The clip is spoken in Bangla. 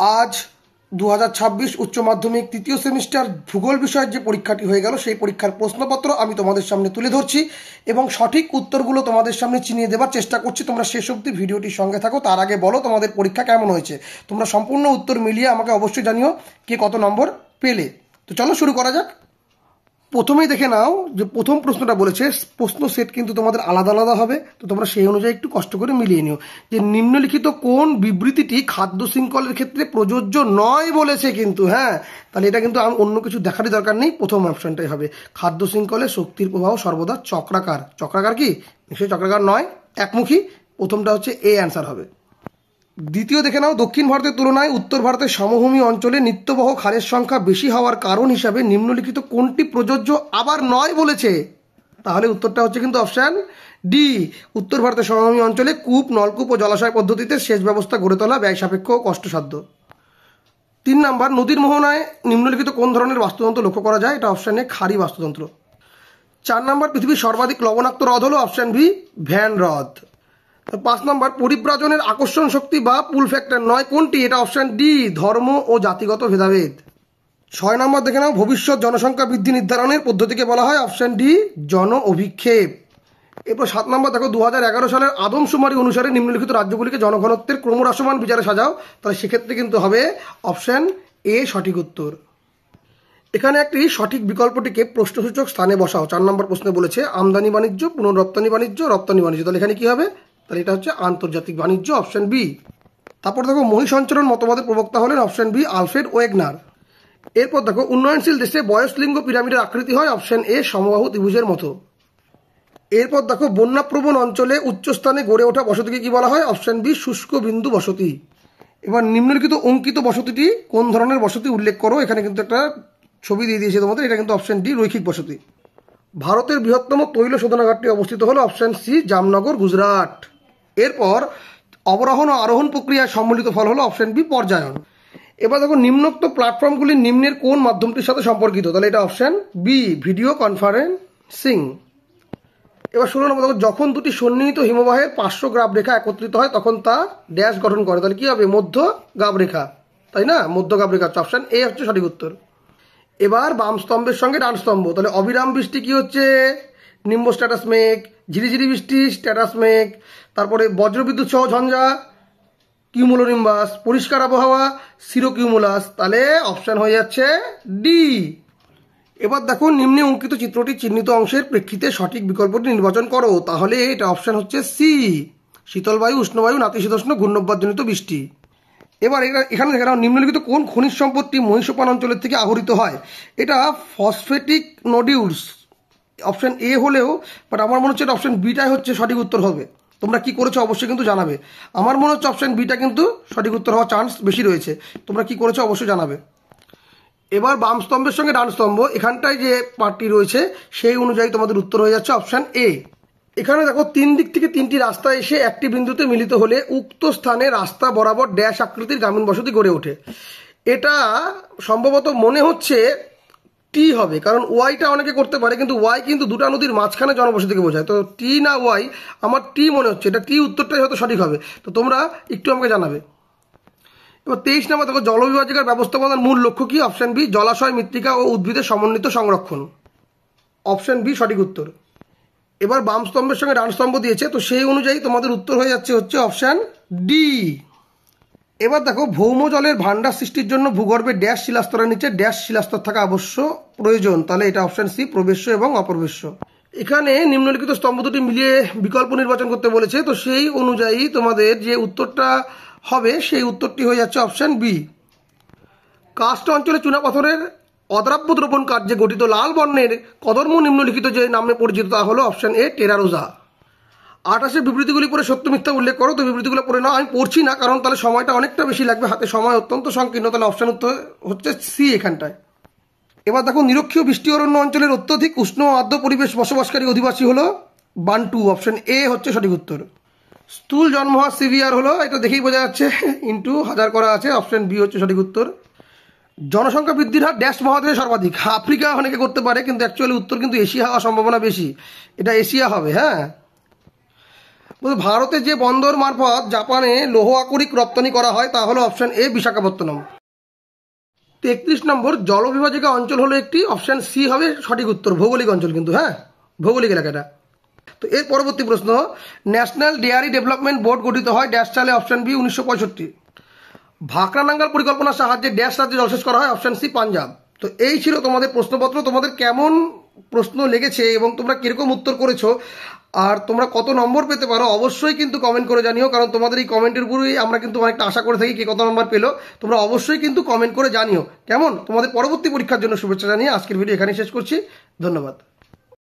আজ 2026 উচ্চ মাধ্যমিক তৃতীয় সেমিস্টার ভূগোল বিষয়ের যে পরীক্ষাটি হয়ে গেল সেই পরীক্ষার প্রশ্নপত্র আমি তোমাদের সামনে তুলে ধরছি এবং সঠিক উত্তরগুলো তোমাদের সামনে চিনিয়ে দেওয়ার চেষ্টা করছি। তোমরা শেষ অবধি ভিডিওটির সঙ্গে থাকো। তার আগে বলো তোমাদের পরীক্ষা কেমন হয়েছে। তোমরা সম্পূর্ণ উত্তর মিলিয়ে আমাকে অবশ্যই জানিও কে কত নম্বর পেলে। তো চলো শুরু করা যাক। প্রথমেই দেখে নাও যে প্রথম প্রশ্নটা বলেছে, প্রশ্ন সেট কিন্তু তোমাদের আলাদা আলাদা হবে, তো তোমরা সেই অনুযায়ী একটু কষ্ট করে মিলিয়ে নিও যে নিম্নলিখিত কোন বিবৃতিটি খাদ্য শৃঙ্খলের ক্ষেত্রে প্রযোজ্য নয় বলেছে। কিন্তু হ্যাঁ, তাহলে এটা কিন্তু অন্য কিছু দেখারই দরকার নেই, প্রথম অপশনটাই হবে। খাদ্য শৃঙ্খলে শক্তির প্রবাহ সর্বদা চক্রাকার। চক্রাকার কি? নিশ্চয়ই চক্রাকার নয়, একমুখী। প্রথমটা হচ্ছে এ অ্যান্সার হবে। দ্বিতীয় দেখে নাও, দক্ষিণ ভারতের তুলনায় উত্তর ভারতের সমভূমি অঞ্চলে নিত্যবহ খালের সংখ্যা বেশি হওয়ার কারণ হিসাবে নিম্নলিখিত কোনটি প্রযোজ্য আবার নয় বলেছে। তাহলে উত্তরটা হচ্ছে কিন্তু অপশান ডি। উত্তর ভারতের সমভূমি অঞ্চলে কূপ, নলকূপ ও জলাশয় পদ্ধতিতে সেচ ব্যবস্থা গড়ে তোলা ব্যয় সাপেক্ষ ও কষ্টসাধ্য। 3 নাম্বার, নদীর মোহনায় নিম্নলিখিত কোন ধরনের বাস্তুতন্ত্র লক্ষ্য করা যায়? এটা অপশান এ খাড়ি বাস্তুতন্ত্র। 4 নাম্বার, পৃথিবীর সর্বাধিক লবণাক্ত হ্রদ হলো অপশান বি ভ্যান হ্রদ। 5 নম্বর, পরিব্রাজনের আকর্ষণ শক্তি বা পুল ফ্যাক্টর নয় কোনটি? এটা অপশান ডি ধর্ম ও জাতিগত ভেদাভেদ। 6 নম্বর দেখে নাও, ভবিষ্যৎ জনসংখ্যা বৃদ্ধি নির্ধারণের পদ্ধতিকে বলা হয় অপশান ডি জন অভিক্ষেপ। এরপর 7 নম্বর দেখো, 2011 সালের আদমশুমারি অনুসারে নিম্নলিখিত রাজ্যগুলিকে জনঘনত্বের ক্রমহ্রাসমান বিচারে সাজাও। তাহলে সেক্ষেত্রে কিন্তু হবে অপশান এ সঠিক উত্তর। এখানে একটি সঠিক বিকল্পটিকে প্রশ্নসূচক স্থানে বসাও। 4 নম্বর প্রশ্নে বলেছে আমদানি বাণিজ্য, পুনঃরপ্তানি বাণিজ্য, রপ্তানি বাণিজ্য। তাহলে এখানে কি হবে? তাহলে এটা হচ্ছে আন্তর্জাতিক বাণিজ্য, অপশান বি। তারপর দেখো, মহিসঞ্চরণ মতবাদের প্রবক্তা হলেন অপশান বি আলফ্রেড ওয়েগনার। এরপর দেখো, উন্নয়নশীল দেশে বয়সলিঙ্গ পিরামিডের আকৃতি হয় অপশান এ সমবাহু ত্রিভুজের মতো। এরপর দেখো, বন্যাপ্রবণ অঞ্চলে উচ্চস্থানে গড়ে ওঠা বসতিকে কি বলা হয়? অপশান বি শুষ্ক বিন্দু বসতি। এবার নিম্নলিখিত অঙ্কিত বসতিটি কোন ধরনের বসতি উল্লেখ করো। এখানে কিন্তু একটা ছবি দিয়ে দিয়েছে তোমাদের, এটা কিন্তু অপশান ডি রৈখিক বসতি। ভারতের বৃহত্তম তৈল শোধনাগারটি অবস্থিত হলো অপশান সি জামনগর, গুজরাট। এরপর অবরোহণ ও আরোহণ প্রক্রিয়ায় সম্মিলিত ফল হলো অপশান বি পর্যায়ন। এবার দেখো, নিম্নোক্ত প্ল্যাটফর্মগুলি নিম্নের কোন মাধ্যমটির সাথে সম্পর্কিত? তাহলে এটা অপশান বি ভিডিও কনফারেন্সিং। এবার 16 নম্বর দেখো, যখন দুটি সন্নিহিত হিমবাহের পার্শ্ব গ্রাবরেখা একত্রিত হয় তখন তা ড্যাশ গঠন করে। তাহলে কি হবে? মধ্য গ্রাবরেখা, তাই না? মধ্য গ্রাবরেখা হচ্ছে অপশান এ হচ্ছে সঠিক উত্তর। এবার বাম স্তম্ভের সঙ্গে ডান স্তম্ভ, তাহলে অবিরাম বৃষ্টি কি হচ্ছে? নিম্ব স্ট্যাটাস মেঘ। ঝিরিঝিরি বৃষ্টি স্ট্যাটাস মেঘ। তারপরে বজ্রবিদ্যুৎ সহ ঝঞ্ঝা কিউমুলোনিম্বাস। পরিষ্কার আবহাওয়া সিরোকিউমুলাস। তাহলে অপশান হয়ে যাচ্ছে ডি। এবার দেখো, নিম্নে অঙ্কিত চিত্রটি চিহ্নিত অংশের প্রেক্ষিতে সঠিক বিকল্পটি নির্বাচন করো। তাহলে এটা অপশান হচ্ছে সি শীতল বায়ু, উষ্ণবায়ু, নাতিশীতোষ্ণ ঘূর্ণবাতজনিত বৃষ্টি। এবার এখানে দেখে নাও, নিম্নলিখিত কোন খনিজ সম্পত্তি মহীসোপান অঞ্চলের থেকে আহরিত হয়? এটা ফসফেটিক নোডিউলস। অপশান এ হলেও বাট আমার মনে হচ্ছে এটা অপশান বিটাই হচ্ছে সঠিক উত্তর হবে। তোমরা কি করেছো অবশ্যই কিন্তু জানাবে। আমার মনে হচ্ছে অপশান বিটা কিন্তু সঠিক উত্তর হওয়ার চান্স বেশি রয়েছে। তোমরা কি করেছো অবশ্যই জানাবে। এবার বাম স্তম্ভের সঙ্গে ডান স্তম্ভ, এখানটায় যে পার্টটি রয়েছে সেই অনুযায়ী তোমাদের উত্তর হয়ে যাচ্ছে অপশান এ। এখানে দেখো, 3 দিক থেকে 3টি রাস্তা এসে একটি বিন্দুতে মিলিত হলে উক্ত স্থানে রাস্তা বরাবর ড্যাশ আকৃতির গ্রামীণ বসতি গড়ে ওঠে। এটা সম্ভবত মনে হচ্ছে টি হবে, কারণ ওয়াইটা অনেকে করতে পারে, কিন্তু ওয়াই কিন্তু দুটা নদীর মাঝখানে জনবসতিকে বোঝায়। তো টি না ওয়াই, আমার টি মনে হচ্ছে। এটা টি উত্তরটাই হয়তো সঠিক হবে। তো তোমরা একটু আমাকে জানাবে। এবার 23 নম্বর দেখো, জলবিভাজিকার ব্যবস্থাপনার মূল লক্ষ্য কি? অপশান বি জলাশয়, মৃত্তিকা ও উদ্ভিদের সমন্বিত সংরক্ষণ। অপশান বি সঠিক উত্তর। এবার বাম স্তম্ভের সঙ্গে ডান স্তম্ভ দিয়েছে, তো সেই অনুযায়ী তোমাদের উত্তর হয়ে যাচ্ছে অপশান ডি। এবার দেখো, ভৌম জলের ভান্ডার সৃষ্টির জন্য ভূগর্ভে ড্যাশ শিলাস্তরের নিচে ড্যাশ শিলাস্তর থাকা অবশ্য প্রয়োজন। তাহলে এটা অপশান সি প্রবেশ্য এবং অপ্রবেশ্য। এখানে নিম্নলিখিত স্তম্ভ দুটি মিলিয়ে বিকল্প নির্বাচন করতে বলেছে, তো সেই অনুযায়ী তোমাদের যে উত্তরটা হবে সেই উত্তরটি হয়ে যাচ্ছে অপশান বি। কাস্ট অঞ্চলে চুনাপাথরের অদ্রাব্য দ্রবণ কার্যে গঠিত লাল বর্ণের কদর্ম নিম্নলিখিত যে নামে পরিচিত তা হলো অপশান এ টেরারোজা। 28 বিবৃতিগুলি পরে সত্য মিথ্যা উল্লেখ করো। তো বিবৃতিগুলো পড়ে নাও, আমি পড়ছি না কারণ তাহলে সময়টা অনেকটা বেশি লাগবে, হাতে সময় অত্যন্ত সংকীর্ণ। তাহলে অপশান উত্তর হচ্ছে সি এখানটায়। এবার দেখো, নিরক্ষীয় বৃষ্টি অরণ্য অঞ্চলের অত্যধিক উষ্ণ আর্দ্র পরিবেশ বসবাসকারী অধিবাসী হলো বান্টু। অপশান এ হচ্ছে সঠিক উত্তর। স্থূল জন্মহার সিভিয়ার হলো, এটা দেখেই বোঝা যাচ্ছে, ইন্টু 1000 করা আছে। অপশান বি হচ্ছে সঠিক উত্তর। জনসংখ্যা বৃদ্ধির হার ড্যাশ মহাদেশে সর্বাধিক? আফ্রিকা অনেকে করতে পারে, কিন্তু অ্যাকচুয়ালি উত্তর কিন্তু এশিয়া হওয়ার সম্ভাবনা বেশি। এটা এশিয়া হবে। হ্যাঁ, ভারতে যে বন্দর মারফত জাপানে লৌহ আকরিক রপ্তানি করা হয় তা হলো অপশন এ বিশাখাপত্তনম। 33 নম্বর, জলবিভাজিকা অঞ্চল হলো একটি, অপশন সি হবে সঠিক উত্তর, ভৌগোলিক অঞ্চল কিন্তু, হ্যাঁ ভৌগোলিক এলাকাটা। তো এর পরবর্তী প্রশ্ন, ন্যাশনাল ডেয়ারি ডেভেলপমেন্ট বোর্ড গঠিত হয় ড্যাশ সালে, অপশন বি 1965। ভাকরা নাঙ্গাল পরিকল্পনার সাহায্যে ড্যাশ রাজ্যে জলসেচ করা হয়, অপশন সি পাঞ্জাব। তো এই ছিল তোমাদের প্রশ্নপত্র। তোমাদের কেমন প্রশ্ন লেগেছে এবং তোমরা কিরকম উত্তর করেছো আর তোমরা কত নম্বর পেতে পারো অবশ্যই কিন্তু কমেন্ট করে জানিও, কারণ তোমাদের এই কমেন্টের উপরেই আমরা কিন্তু অনেকটা আশা করে থাকি কে কত নম্বর পেলো। তোমরা অবশ্যই কিন্তু কমেন্ট করে জানিও কেমন। তোমাদের পরবর্তী পরীক্ষার জন্য শুভেচ্ছা জানিয়ে আজকের ভিডিও এখানেই শেষ করছি। ধন্যবাদ।